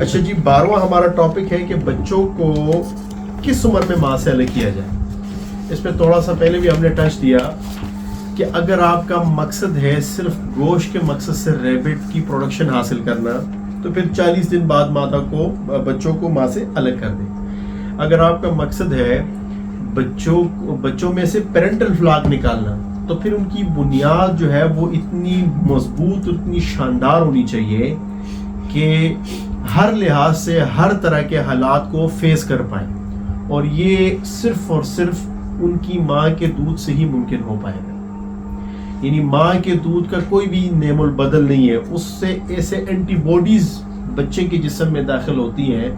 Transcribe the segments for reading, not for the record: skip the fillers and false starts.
اچھا جی، 12واں ہمارا ٹاپک ہے کہ بچوں کو کس عمر میں ماں سے الگ کیا جائے. اس پہ تھوڑا سا پہلے بھی ہم نے ٹچ دیا کہ اگر آپ کا مقصد ہے صرف گوشت کے مقصد سے ریبٹ کی پروڈکشن حاصل کرنا تو پھر 40 دن بعد مادہ کو بچوں کو ماں سے الگ کر دیں. اگر آپ کا مقصد ہے بچوں میں سے پیرنٹل فلاک نکالنا تو پھر ان کی بنیاد جو ہے وہ اتنی مضبوط اتنی شاندار ہونی چاہیے کہ ہر لحاظ سے ہر طرح کے حالات کو فیس کر پائیں, اور یہ صرف اور صرف ان کی ماں کے دودھ سے ہی ممکن ہو پائے گا. یعنی ماں کے دودھ کا کوئی بھی نعم البدل نہیں ہے, اس سے ایسے اینٹی باڈیز بچے کے جسم میں داخل ہوتی ہیں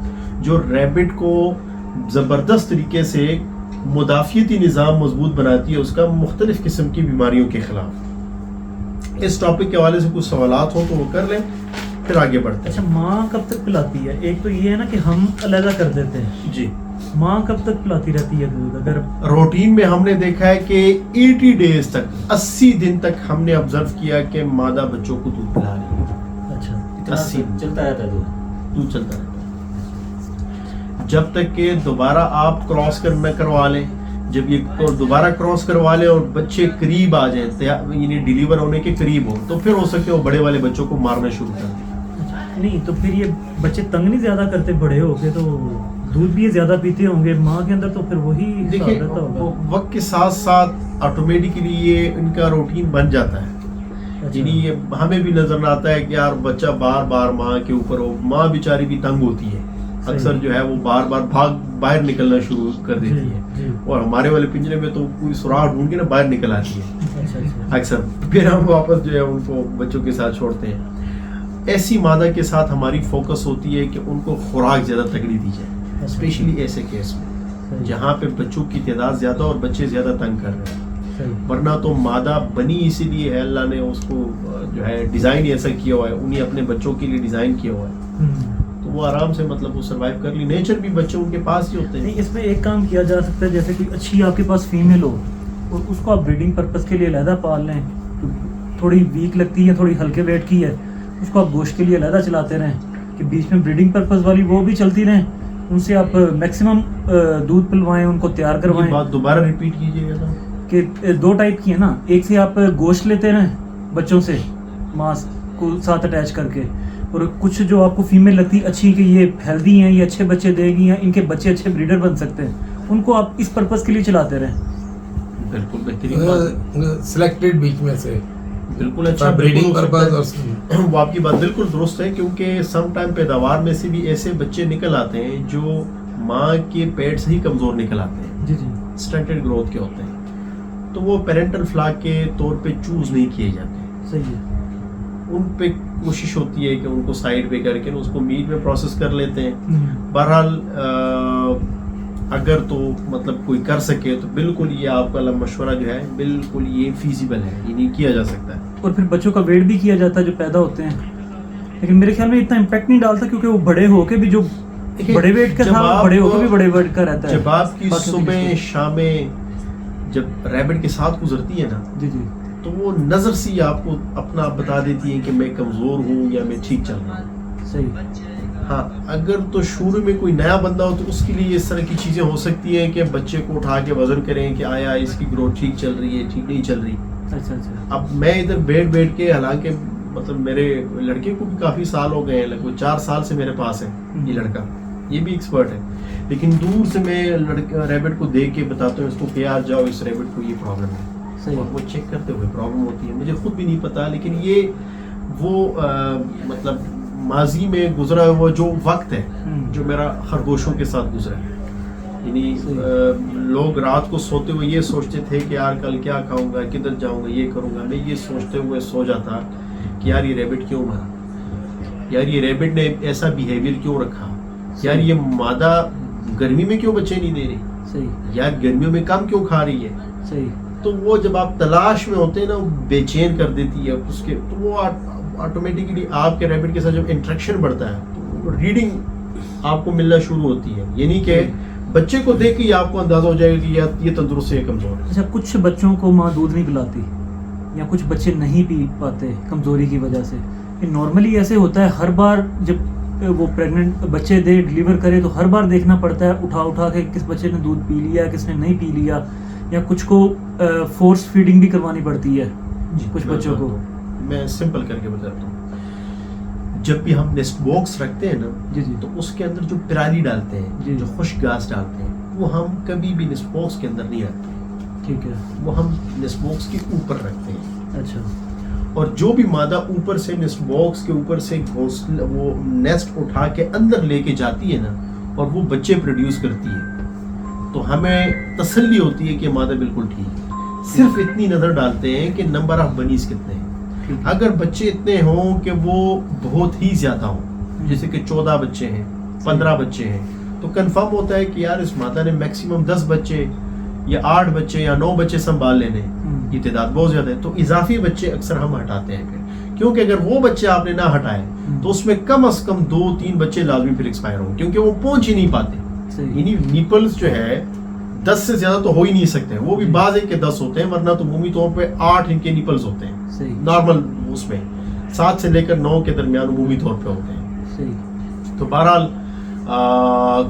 جو ریبٹ کو زبردست طریقے سے مدافعتی نظام مضبوط بناتی ہے اس کا مختلف قسم کی بیماریوں کے خلاف. اس ٹاپک کے حوالے سے کچھ سوالات ہوں تو وہ کر لیں, پھر آگے بڑھتے ہیں. اچھا, ماں کب تک پلاتی ہے؟ ایک تو یہ ہے نا کہ ہم علیحدہ کر دیتے ہیں جی, ماں کب تک پلاتی رہتی ہے دودھ؟ اگر روٹین میں ہم نے دیکھا ہے کہ 80 ڈیز تک 80 دن تک ہم نے آبزرو کیا کہ مادہ بچوں کو دودھ پلا رہی ہے. اچھا 80 چلتا رہتا ہے دودھ چلتا رہتا ہے جب تک کہ دوبارہ آپ کراس کروا لیں. جب یہ دوبارہ کراس کروا لیں اور بچے قریب آ جائیں, یعنی ڈیلیور ہونے کے قریب ہو, تو پھر ہو سکتے وہ بڑے والے بچوں کو مارنا شروع کر دیں. نہیں تو پھر یہ بچے تنگ نہیں زیادہ کرتے بڑے ہو کے؟ تو دودھ بھی یہ زیادہ پیتے ہوں گے ماں کے اندر, تو پھر وہی دیکھیں وقت کے ساتھ ساتھ آٹومیٹکلی یہ ان کا روٹین بن جاتا ہے. یعنی ہمیں بھی نظر آتا ہے کہ یار بچہ بار بار ماں کے اوپر ہو, ماں بیچاری بھی تنگ ہوتی ہے, اکثر جو ہے وہ بار بار باہر نکلنا شروع کر دیتی ہے, اور ہمارے والے پنجرے میں تو کوئی سوراخ ڈھونڈ کے نا باہر نکل آتی ہے اکثر. پھر ہم واپس جو ہے ان کو بچوں کے ساتھ چھوڑتے ہیں. ایسی مادہ کے ساتھ ہماری فوکس ہوتی ہے کہ ان کو خوراک زیادہ تگڑی دی جائے, اسپیشلی ایسے کیس میں جہاں پہ بچوں کی تعداد زیادہ اور بچے زیادہ تنگ کر رہے ہیں. ورنہ تو مادہ بنی اسی لیے ہے, اللہ نے اس کو جو ہے ڈیزائن ایسا کیا ہوا ہے, انہیں اپنے بچوں کے لیے ڈیزائن کیا ہوا ہے, تو وہ آرام سے مطلب وہ سروائیو کر لی. نیچر بھی بچے ان کے پاس ہی ہوتے ہیں. نہیں, اس میں ایک کام کیا جا سکتا ہے, جیسے کوئی اچھی آپ کے پاس فیمیل ہو اور اس کو آپ بریڈنگ پرپز کے لیے علیحدہ پال لیں, تھوڑی ویک لگتی ہے, تھوڑی ہلکے ویٹ کی ہے, اس کو آپ گوشت کے لیے علیحدہ چلاتے رہیں کہ بیچ میں بریڈنگ پرپز والی وہ بھی چلتی رہیں, ان سے آپ میکسیمم دودھ پلوائیں, ان کو تیار کروائیں. بات دوبارہ ریپیٹ کیجیے گا کہ 2 ٹائپ کی ہے نا, ایک سے آپ گوشت لیتے رہیں بچوں سے ماں کو ساتھ اٹیچ کر کے, اور کچھ جو آپ کو فیمیل لگتی اچھی کہ یہ ہیلدی ہیں, یہ اچھے بچے دے گی, ہیں ان کے بچے اچھے بریڈر بن سکتے ہیں, ان کو آپ اس پرپز کے لیے چلاتے رہیں. بالکل بہترین سلیکٹڈ بیچ میں سے بالکل اچھا بریڈنگ پرپز. وہ آپ کی بات بالکل درست ہے, کیونکہ سم ٹائم پیداوار میں سے بھی ایسے بچے نکل آتے ہیں جو ماں کے پیٹ سے ہی کمزور نکل آتے ہیں, جی جی, اسٹنٹڈ گروتھ کے ہوتے ہیں, تو وہ پیرنٹل فلاک کے طور پہ چوز نہیں کیے جاتے. صحیح ہے. ان پہ کوشش ہوتی ہے کہ ان کو سائڈ پہ کر کے اس کو میٹ میں پروسیس کر لیتے ہیں. بہرحال اگر تو مطلب کوئی کر سکے تو بالکل یہ آپ کا مشورہ جو ہے بالکل یہ فیزیبل ہے, یہ نہیں کیا جا سکتا ہے. اور پھر بچوں کا ویٹ بھی کیا جاتا ہے جو پیدا ہوتے ہیں, لیکن میرے خیال میں اتنا امپیکٹ نہیں ڈالتا, کیونکہ وہ بڑے ہو کے بھی جو بڑے ویٹ کا تھا بڑے ہو کے بھی بڑے ویٹ کا رہتا ہے. جب آپ کی صبح شامیں جب ریبٹ کے ساتھ گزرتی ہے نا, جی جی, تو وہ نظر سے آپ کو اپنا بتا دیتی ہے کہ میں کمزور ہوں یا میں ٹھیک چل رہا ہوں. صحیح. ہاں, اگر تو شروع میں کوئی نیا بندہ ہو تو اس کے لیے اس طرح کی چیزیں ہو سکتی ہیں کہ بچے کو اٹھا کے وزن کریں کہ آیا اس کی گروتھ ٹھیک چل رہی ہے ٹھیک نہیں چل رہی. اچھا اچھا. اب میں ادھر بیٹھ کے, حالانکہ مطلب میرے لڑکے کو بھی کافی سال ہو گئے ہیں, لگ بھگ 4 سال سے میرے پاس ہے یہ لڑکا, یہ بھی ایکسپرٹ ہے, لیکن دور سے میں ریبٹ کو دیکھ کے بتاتا ہوں اس کو کہ یار جاؤ اس ریبٹ کو یہ پرابلم ہے, اور وہ چیک کرتے ہوئے پرابلم ہوتی ہے. مجھے خود بھی نہیں پتا, لیکن یہ وہ مطلب ماضی میں گزرا وہ جو وقت ہے جو میرا خرگوشوں کے ساتھ گزرا ہے. یعنی لوگ رات کو سوتے ہوئے یہ سوچتے تھے کہ یار کل کیا کھاؤں گا, کدھر جاؤں گا, یہ کروں گا. میں یہ سوچتے ہوئے سو جاتا کہ یار یہ ریبٹ کیوں مرا, یار یہ ریبٹ نے ایسا بیہیویئر کیوں رکھا, یار یہ مادہ گرمی میں کیوں بچے نہیں دے رہی, صحیح, یار گرمیوں میں کم کیوں کھا رہی ہے. صحیح. تو وہ جب آپ تلاش میں ہوتے ہیں نا, وہ بے چین کر دیتی ہے اس کے, تو وہ آٹومیٹکلی آپ کے ریبٹ کے ساتھ جب انٹریکشن بڑھتا ہے تو ریڈنگ آپ کو ملنا شروع ہوتی ہے. یعنی کہ بچے کو دیکھ کے آپ کو اندازہ ہو جائے گا کہ یہ تندرست ہے کمزور ہے. اچھا, کچھ بچوں کو ماں دودھ نہیں پلاتی یا کچھ بچے نہیں پی پاتے کمزوری کی وجہ سے, نارملی ایسے ہوتا ہے ہر بار جب وہ پریگننٹ بچے دے ڈلیور کرے تو ہر بار دیکھنا پڑتا ہے اٹھا کے کس بچے نے دودھ پی لیا کس نے نہیں پی لیا, یا کچھ کو فورس فیڈنگ بھی کروانی پڑتی ہے کچھ بچوں کو. میں سمپل کر کے بتاتا ہوں, جب بھی ہم نیسٹ باکس رکھتے ہیں نا جی جی تو اس کے اندر جو پرالی ڈالتے ہیں, جی جو خشک گھاس ڈالتے ہیں, وہ ہم کبھی بھی نیسٹ باکس کے اندر نہیں رکھتے. ٹھیک ہے. وہ ہم نیسٹ باکس کے اوپر رکھتے ہیں. اچھا. اور جو بھی مادہ اوپر سے نیسٹ باکس کے اوپر سے گھونسلہ وہ نیسٹ اٹھا کے اندر لے کے جاتی ہے نا, اور وہ بچے پروڈیوس کرتی ہے, تو ہمیں تسلی ہوتی ہے کہ مادہ بالکل ٹھیک ہے. صرف اتنی نظر ڈالتے ہیں کہ نمبر آف بنیز کتنے ہیں. اگر بچے اتنے ہوں کہ وہ بہت ہی زیادہ ہوں, جیسے کہ 14 بچے ہیں 15 بچے ہیں, تو کنفرم ہوتا ہے کہ یار اس مادہ نے میکسیمم 10 بچے یا 8 بچے یا 9 بچے سنبھال لینے, یہ تعداد بہت زیادہ ہے. تو اضافی بچے اکثر ہم ہٹاتے ہیں پھر, کیونکہ اگر وہ بچے آپ نے نہ ہٹائے تو اس میں کم از کم 2-3 بچے لازمی پھر ایکسپائر ہوں, کیونکہ وہ پہنچ ہی نہیں پاتے. یعنی نیپلز جو ہے 10 سے زیادہ تو ہو ہی نہیں سکتے, وہ بھی بعض ایک کے 10 ہوتے ہیں, ورنہ تو عمومی طور پہ 8 ان کے نیپلز ہوتے ہیں نارمل, اس میں 7 سے لے کر 9 کے درمیان عمومی طور پہ ہوتے ہیں. تو بہرحال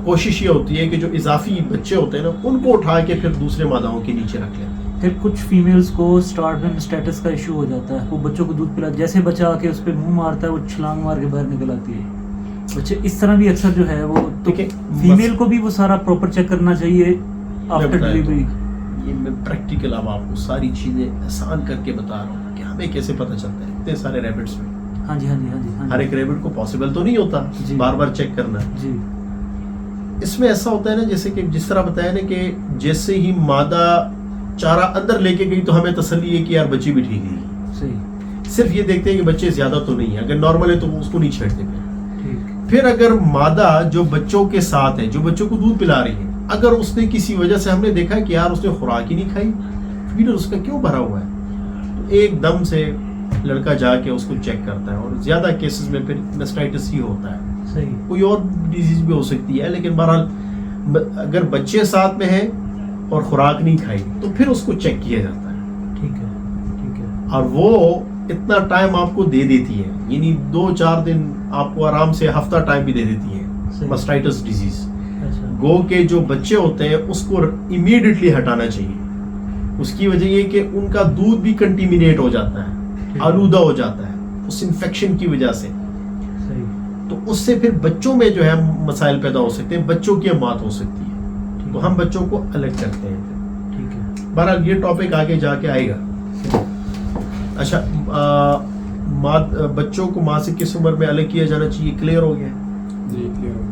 کوشش یہ ہوتی ہے کہ جو اضافی بچے ہوتے ہیں نا ان کو اٹھا کے پھر دوسرے ماداؤں کے نیچے رکھ لیتے ہیں. پھر کچھ فیمیلز کو اسٹارٹنگ اسٹیٹس کا ایشو ہو جاتا ہے, وہ بچوں کو دودھ پلا جیسے بچہ آ کے اس پہ منہ مارتا ہے وہ چھلانگ مار کے باہر نکل آتی ہے. بچے اس طرح بھی اکثر جو ہے وہ تو فیمیل کو بھی وہ سارا پراپر چیک کرنا چاہیے آفٹر ڈلیوری. یہ میں پریکٹیکل اب آپ کو ساری چیزیں آسان کر کے بتا رہا ہوں کہ ہمیں کیسے پتہ چلتا ہے اتنے سارے ریبٹس میں. ہاں جی ہاں جی ہاں جی. ہر ایک ریبٹ کو پاسبل تو نہیں ہوتا بار بار چیک کرنا. جی. اس میں ایسا ہوتا ہے نا جیسے کہ جس طرح بتایا نا کہ جیسے ہی مادہ چارہ اندر لے کے گئی تو ہمیں تسلی ہے کہ یار بچی بھی ٹھیک ہے. صحیح. صرف یہ دیکھتے ہیں کہ بچے زیادہ تو نہیں ہیں, اگر نارمل ہے تو وہ اس کو نہیں چھیڑتے. ٹھیک. پھر اگر مادہ جو بچوں کے ساتھ ہے, جو بچوں کو دودھ پلا رہی ہے, اگر اس نے کسی وجہ سے ہم نے دیکھا کہ یار اس نے خوراک ہی نہیں کھائی, فیڈر اس کا کیوں بھرا ہوا ہے, تو ایک دم سے لڑکا جا کے اس کو چیک کرتا ہے, اور زیادہ کیسز میں پھر میسٹائٹس ہی ہوتا ہے. صحیح. کوئی اور ڈیزیز بھی ہو سکتی ہے, لیکن بہرحال اگر بچے ساتھ میں ہیں اور خوراک نہیں کھائی تو پھر اس کو چیک کیا جاتا ہے. ٹھیک ہے. ٹھیک ہے. اور وہ اتنا ٹائم آپ کو دے دیتی ہے, یعنی 2-4 دن آپ کو آرام سے ہفتہ ٹائم بھی دے دیتی ہے مسٹائٹس ڈیزیز. گو کے جو بچے ہوتے ہیں اس کو امیڈیٹلی ہٹانا چاہیے. اس کی وجہ یہ کہ ان کا دودھ بھی کنٹیمینیٹ ہو جاتا ہے, آلودہ ہو جاتا ہے اس انفیکشن کی وجہ سے. تو اس سے پھر بچوں میں جو ہے مسائل پیدا ہو سکتے ہیں, بچوں کی موت ہو سکتی ہے. تو ہم بچوں کو الگ کرتے ہیں. ٹھیک ہے. بہرحال یہ ٹاپک آگے جا کے آئے گا. اچھا, بچوں کو ماں سے کس عمر میں الگ کیا جانا چاہیے, کلیئر ہو گیا؟ جی کلیئر.